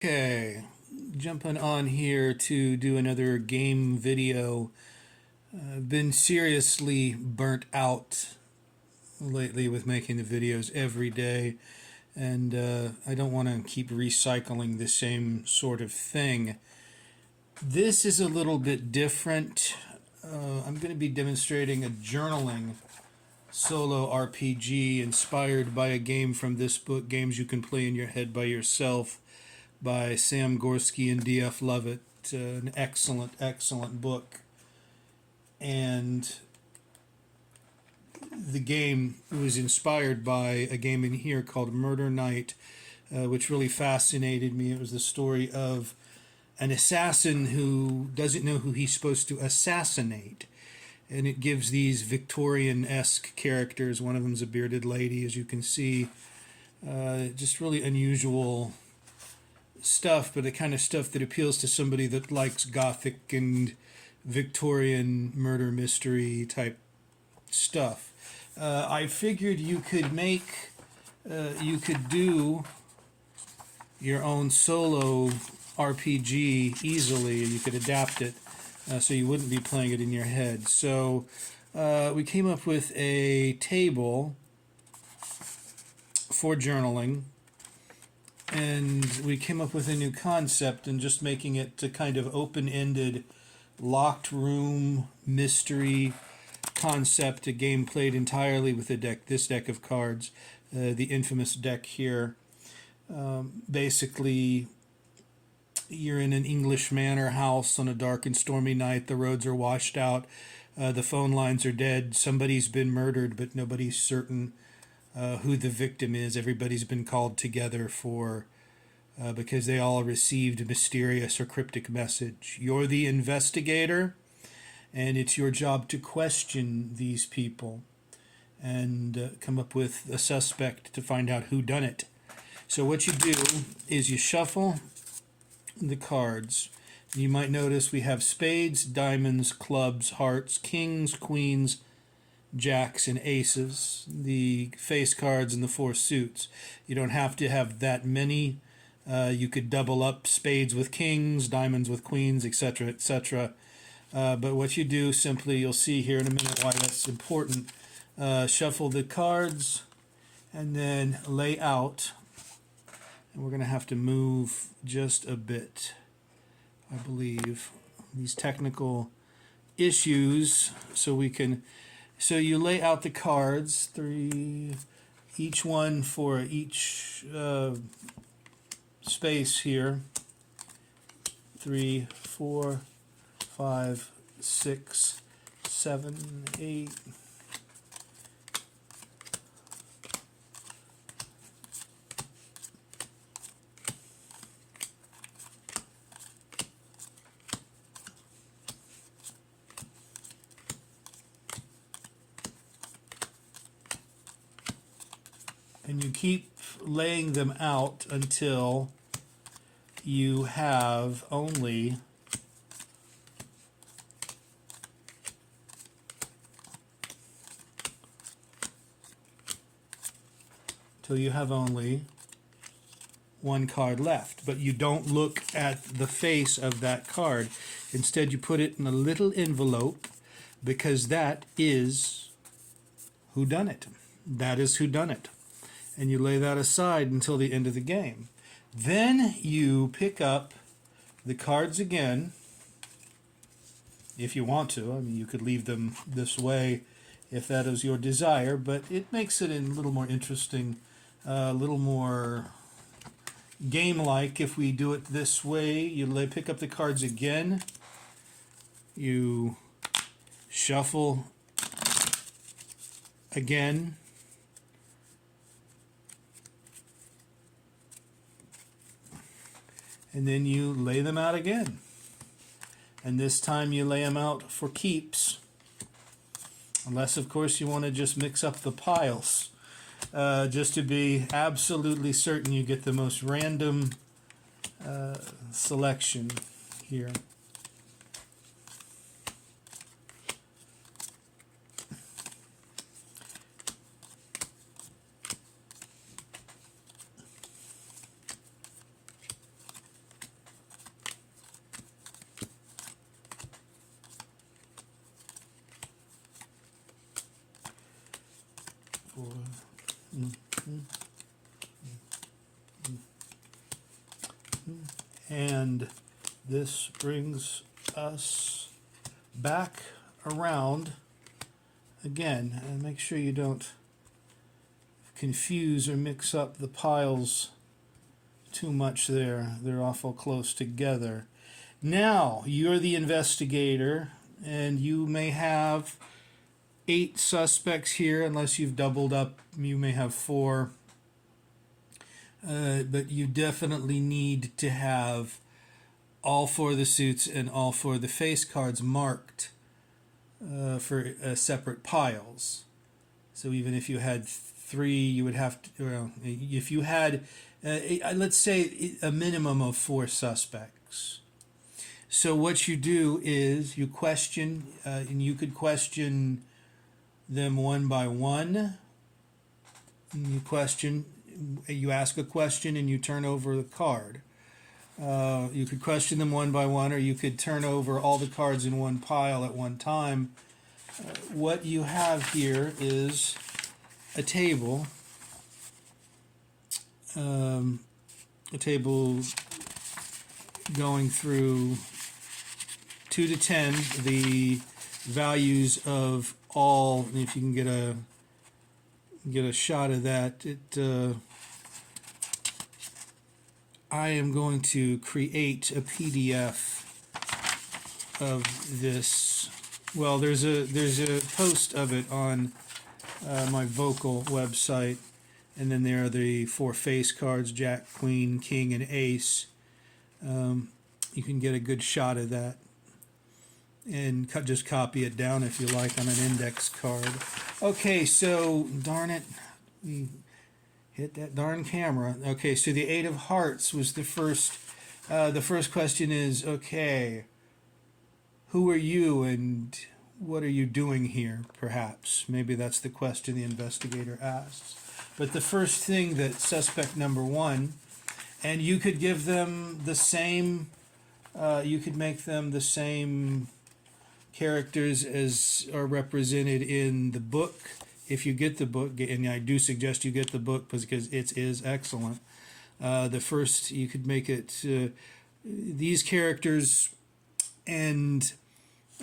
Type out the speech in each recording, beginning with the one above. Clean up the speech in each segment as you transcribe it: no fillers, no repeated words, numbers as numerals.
Okay, jumping on here to do another game video. I've been seriously burnt out lately with making the videos every day, and I don't want to keep recycling the same sort of thing. This is a little bit different. I'm going to be demonstrating a journaling solo RPG inspired by a game from this book, Games You Can Play in Your Head by Yourself, by Sam Gorski and D.F. Lovett. An excellent, excellent book. And the game was inspired by a game in here called Murder Night, which really fascinated me. It was the story of an assassin who doesn't know who he's supposed to assassinate. And it gives these Victorian-esque characters. One of them's a bearded lady, as you can see. Just really unusual stuff, but the kind of stuff that appeals to somebody that likes gothic and Victorian murder mystery type stuff. I figured you could do your own solo RPG easily, and you could adapt it so you wouldn't be playing it in your head. So we came up with a table for journaling, and we came up with a new concept and just making it a kind of open-ended locked room mystery concept, a game played entirely with this deck of cards, the infamous deck here. Basically, you're in an English manor house on a dark and stormy night. The roads are washed out, the phone lines are dead, somebody's been murdered, but nobody's certain who the victim is. Everybody's been called together because they all received a mysterious or cryptic message. You're the investigator, and it's your job to question these people and come up with a suspect to find out who done it. So what you do is you shuffle the cards. You might notice we have spades, diamonds, clubs, hearts, kings, queens, jacks, and aces, the face cards, and the four suits. You don't have to have that many. You could double up spades with kings, diamonds with queens, etc., etc. But what you do simply, you'll see here in a minute why that's important. Shuffle the cards and then lay out. And we're going to have to move just a bit, I believe, these technical issues so you lay out the cards, each one for each space here. 3, 4, 5, 6, 7, 8. And you keep laying them out until you have only one card left. But you don't look at the face of that card. Instead, you put it in a little envelope, because that is whodunit. That is whodunit. And you lay that aside until the end of the game. Then you pick up the cards again, if you want to. I mean, you could leave them this way if that is your desire, but it makes it a little more interesting, a little more game-like if we do it this way. You pick up the cards again, you shuffle again, and then you lay them out again. And this time you lay them out for keeps. Unless, of course, you want to just mix up the piles. Just to be absolutely certain you get the most random selection here. And this brings us back around again. And make sure you don't confuse or mix up the piles too much there. They're awful close together. Now, you're the investigator, and you may have 8 suspects here, unless you've doubled up, you may have 4. But you definitely need to have all 4 of the suits and all 4 of the face cards marked for separate piles. So even if you had 3, you would have to, well, if you had, let's say, a minimum of 4 suspects. So what you do is you question, and you could question them one by one. And you ask a question and you turn over the card. You could question them one by one, or you could turn over all the cards in one pile at one time. What you have here is a table. A table going through 2 to 10, the values of all. And if you can get a shot of that, I am going to create a PDF of this. Well, there's a post of it on my vocal website, and then there are the 4 face cards: Jack, Queen, King, and Ace. You can get a good shot of that, and just copy it down if you like on an index card. Okay, so darn it, we hit that darn camera. Okay, so the 8 of Hearts was the first. The first question is, okay, who are you and what are you doing here, perhaps? Maybe that's the question the investigator asks. But the first thing that suspect number 1, and you could give them the same, you could make them the same characters as are represented in the book. If you get the book, and I do suggest you get the book because it is excellent. The first, you could make it these characters and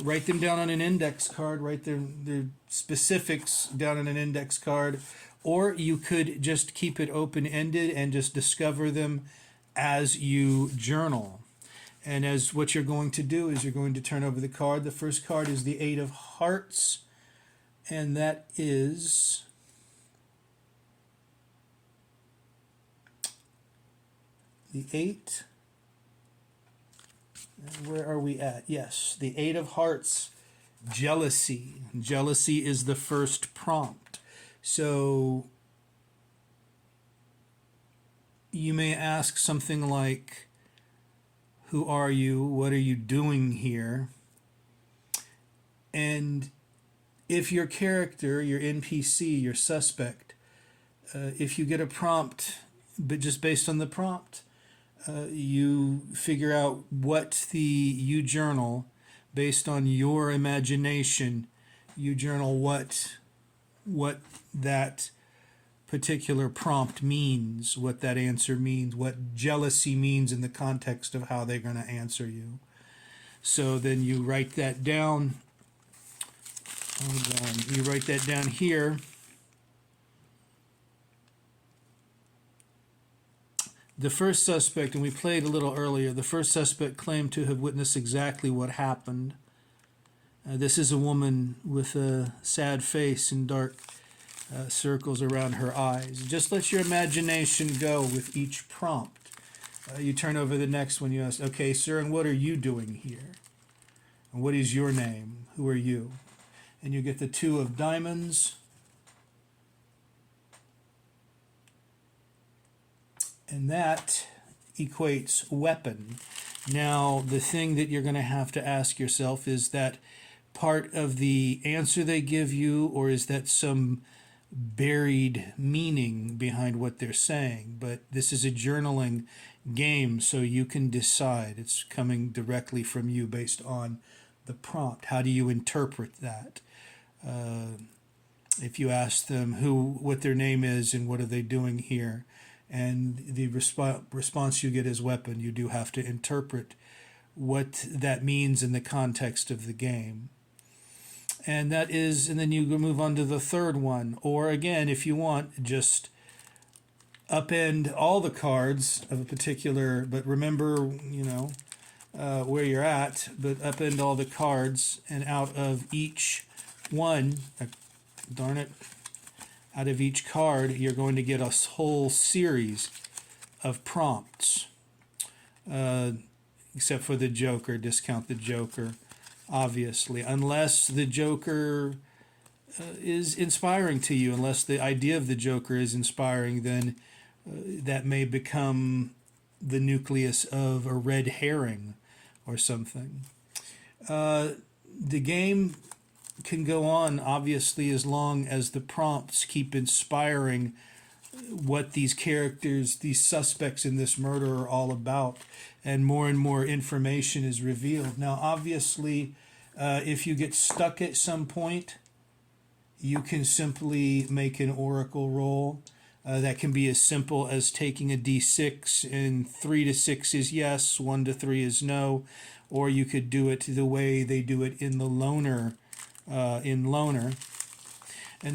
write them down on an index card, write their specifics down on an index card, or you could just keep it open-ended and just discover them as you journal. And as what you're going to do is you're going to turn over the card. The first card is the 8 of Hearts, and that is the 8. Where are we at? Yes, the 8 of Hearts, jealousy. Jealousy is the first prompt. So you may ask something like, who are you? What are you doing here? And if your character, your NPC, your suspect, if you get a prompt, but just based on the prompt, you figure out what you journal based on your imagination. You journal what that particular prompt means, what that answer means, what jealousy means in the context of how they're going to answer you. So then you write that down. Hold on. You write that down here. The first suspect, and we played a little earlier, the first suspect claimed to have witnessed exactly what happened. This is a woman with a sad face and dark circles around her eyes. Just let your imagination go with each prompt. You turn over the next one, you ask, okay, sir, and what are you doing here? And what is your name? Who are you? And you get the 2 of Diamonds. And that equates weapon. Now, the thing that you're going to have to ask yourself, is that part of the answer they give you, or is that some buried meaning behind what they're saying? But this is a journaling game, so you can decide. It's coming directly from you based on the prompt. How do you interpret that? If you ask them what their name is and what are they doing here, and the response you get is weapon. You do have to interpret what that means in the context of the game. And that is, and then you move on to the third one. Or again, if you want, just upend all the cards of a particular, but remember, where you're at, but upend all the cards, and out of each one, darn it, out of each card, you're going to get a whole series of prompts. Except for the Joker, discount the Joker, obviously. Unless the Joker is inspiring to you, unless the idea of the Joker is inspiring, then that may become the nucleus of a red herring or something. The game can go on, obviously, as long as the prompts keep inspiring what these characters, these suspects in this murder are all about, and more information is revealed. Now, obviously, if you get stuck at some point, you can simply make an oracle roll. That can be as simple as taking a d6, and 3 to 6 is yes, 1 to 3 is no, or you could do it the way they do it in the Loner, and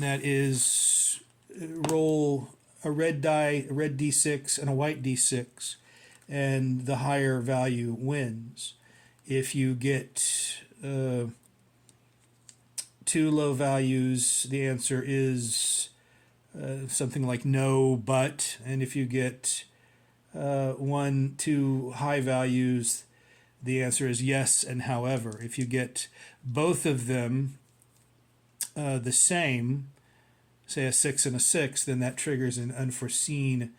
that is roll a red die, a red d6, and a white d6, and the higher value wins. If you get 2 low values, the answer is something like no, but, and if you get 2 high values, the answer is yes and however. If you get both of them the same, say a 6 and a 6, then that triggers an unforeseen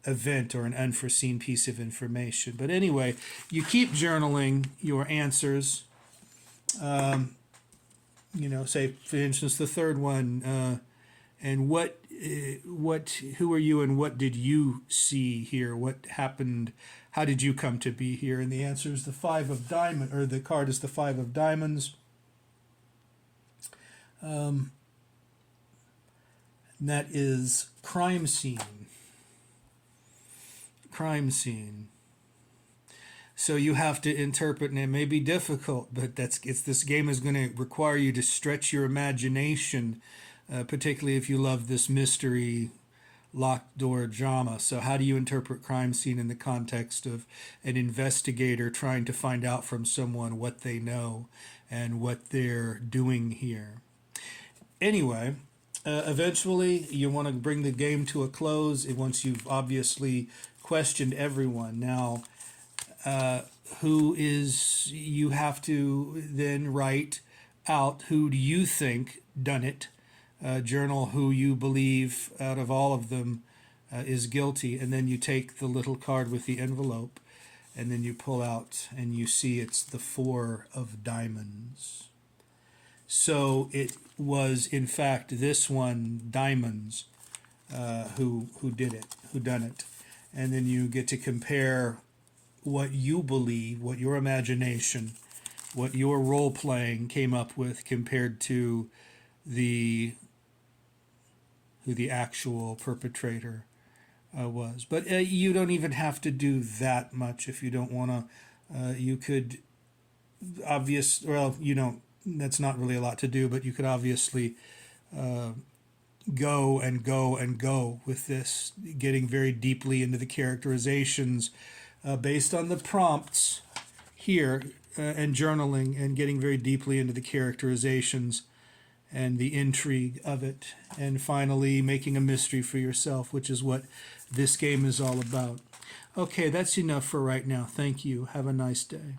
event or an unforeseen piece of information. But anyway, you keep journaling your answers. Say, for instance, the third one, and who are you and what did you see here? What happened? How did you come to be here? And the answer is the 5 of diamonds, or the card is the 5 of diamonds. And that is crime scene. Crime scene. So you have to interpret, and it may be difficult, but this game is going to require you to stretch your imagination, particularly if you love this mystery locked door drama. So how do you interpret crime scene in the context of an investigator trying to find out from someone what they know and what they're doing here? Anyway, eventually you want to bring the game to a close once you've obviously questioned everyone. Now, you have to then write out who do you think done it, journal who you believe out of all of them is guilty, and then you take the little card with the envelope, and then you pull out and you see it's the 4 of diamonds. So it was, in fact, this one, diamonds, who did it, who done it. And then you get to compare what you believe, what your imagination, what your role-playing came up with compared to who the actual perpetrator was. But you don't even have to do that much if you don't want to. You could that's not really a lot to do, but you could obviously go with this, getting very deeply into the characterizations based on the prompts here, and journaling and getting very deeply into the characterizations and the intrigue of it, and finally making a mystery for yourself, which is what this game is all about. Okay, that's enough for right now. Thank you. Have a nice day.